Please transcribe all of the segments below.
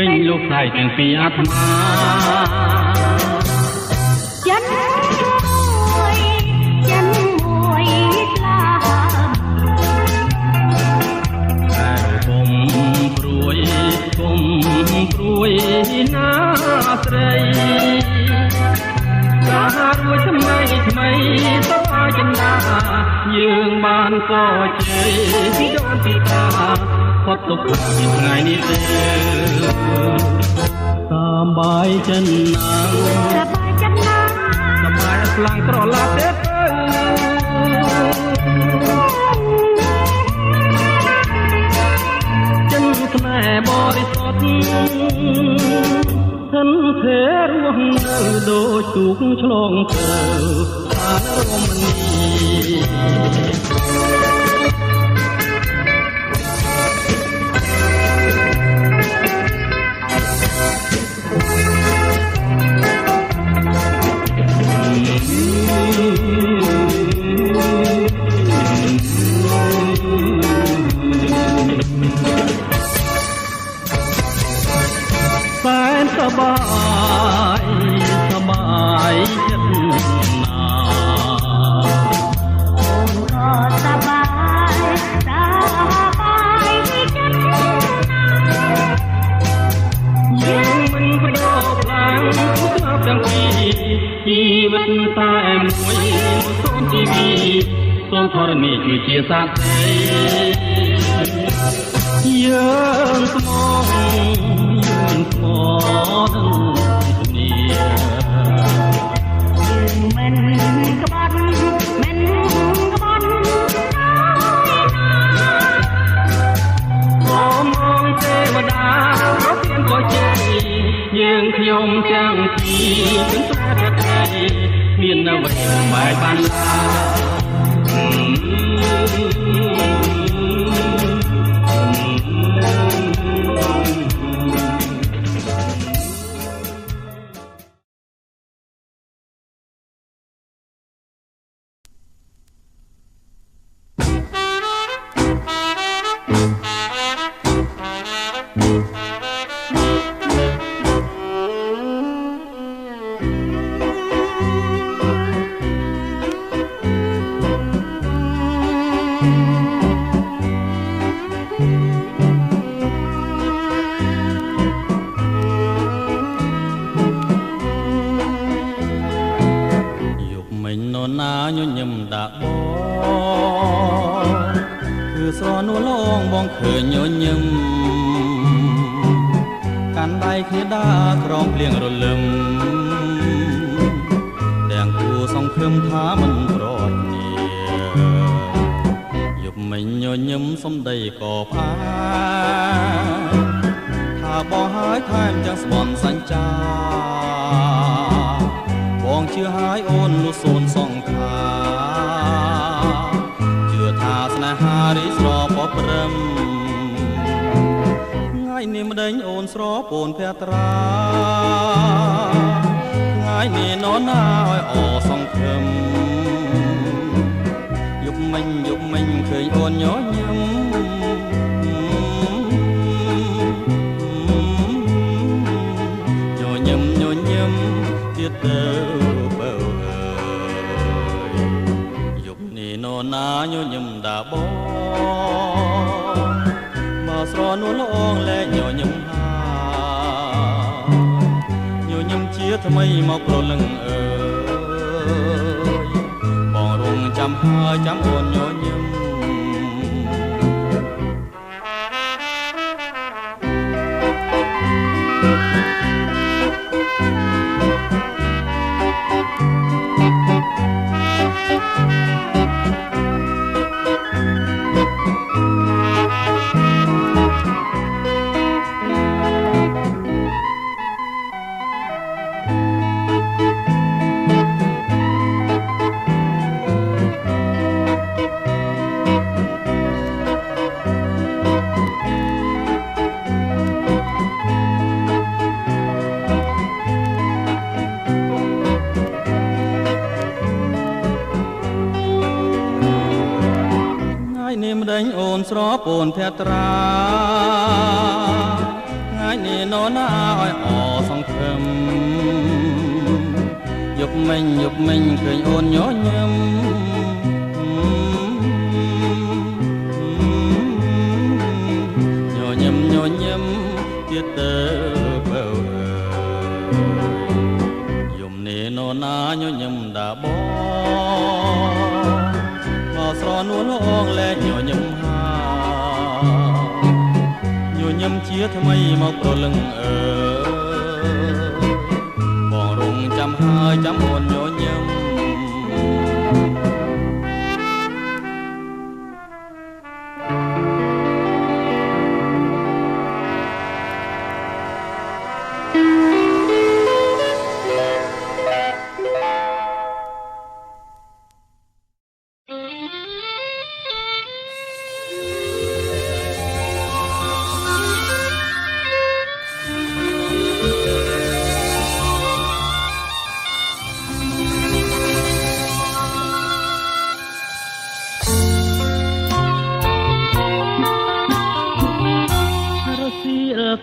ពេញលោកផ្សាយទាំងពីអាត្មាចិនមួយស្លាតែគុំព្រួយណាស្រីការួចថ្មីសប្បាយចិន្តាយើងបានក៏ជ័យពីដូនពីតាផុតទុកពីថ្ងៃនេះទេតាមបាយចិនណាសប្បាយខ្លាំងក្រឡាប់ទេចិនស្នេហ៍បរិសុទ្ធthân thế ruộng nơi đôi chúc chlong thờ than rôm Hãy subscribe cho kênh Ghiền Mì Gõ để không bỏ lỡ những video hấp nhưng nhom chẳng chỉ vẫn ta đã thấy miền nào vậy bài ban la ណាឲ្យអសង្ឃឹមយប់មិញឃើញអូនញញឹមញញឹមទៀតទៅបើយំនេះនរណាញញឹមដាបងស្រនួលអងលែងញញឹមហាញញឹមជាថ្មីមកប្រលឹងបងរងចាំហើយចាំអូនញញឹម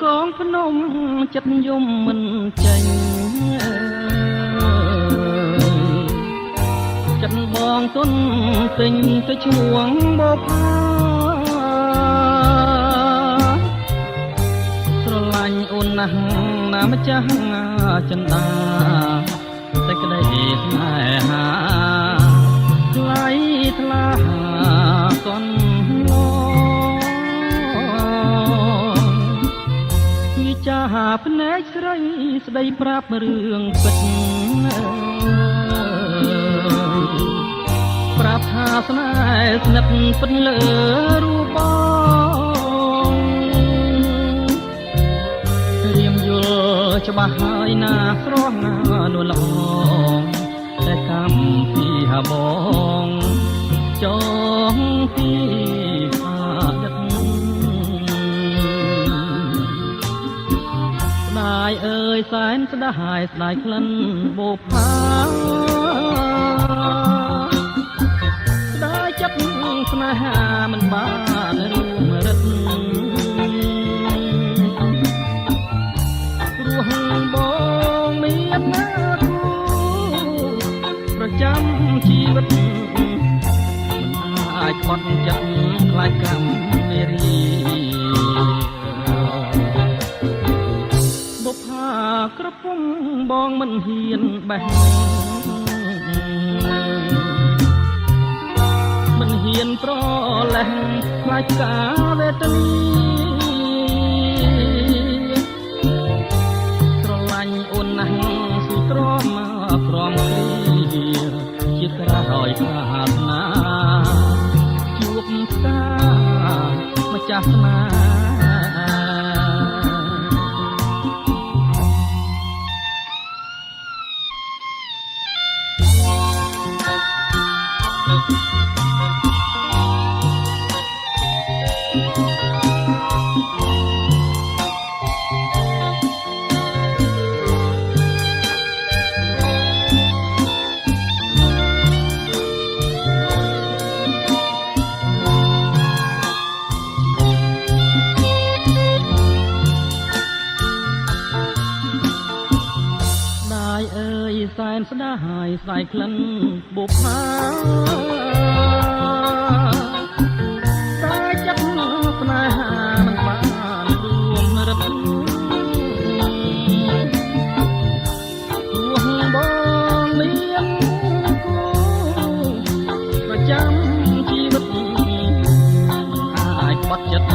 កងភ្នំចិត្តយំមិនចេញចិត្តបងទុនទិញទៅឈួងបផាស្រឡាញ់អូនណាស់ណាម្ចាស់ចិន្តាតែក្តីស្នេហាថ្លៃថ្លាកនចាភ្នែកស្រីស្ដីប្រាប់រឿងពិតប្រាប់ថាស្នេហ៍ស្និទ្ធពិតលើរូបបងរៀមយល់ច្បាស់ហើយណាស្រស់ណានួនល្អតែកម្មពីហបងចងពីអើយសែនស្ដាយស្ដាយក្លិនបូផាស្ដាយចិត្តស្នេហាមិនបានរួមរិទ្ធរស់បងមានណាគូប្រចាំជីវិតមិនអាចបត់ចិត្តខ្លាចកម្មនារីក្រពុំបងមិនហ៊ានបេះមិនហ៊ានប្រលេះខ្លាចការវេទនីស្រឡាញ់អូនណាស់ស៊ូទ្រាំក្រំគ្រាជាក្រោយខាត់ណាជួបស្កាម្ចាស់ស្នាសែនស្ដាយស្ដាយក្លិនបុប្ផាតែចិត្តស្នេហាមិនបានរួមរិទ្ធរួងបងមានគូប្រចាំជីវិតមិនអាចបត់ចិត្ត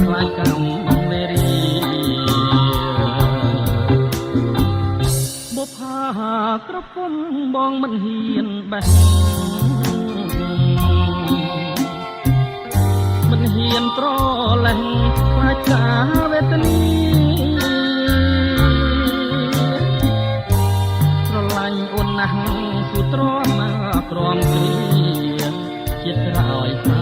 ខ្លាចកម្មវេរីបុប្ផាក្រពុំបងមិនហ៊ានបេះមិនហ៊ានប្រលេះខ្លាចការវេទនីស្រឡាញ់អូនណាស់ស៊ូទ្រាំក្រំគ្រាជាតិក្រោយ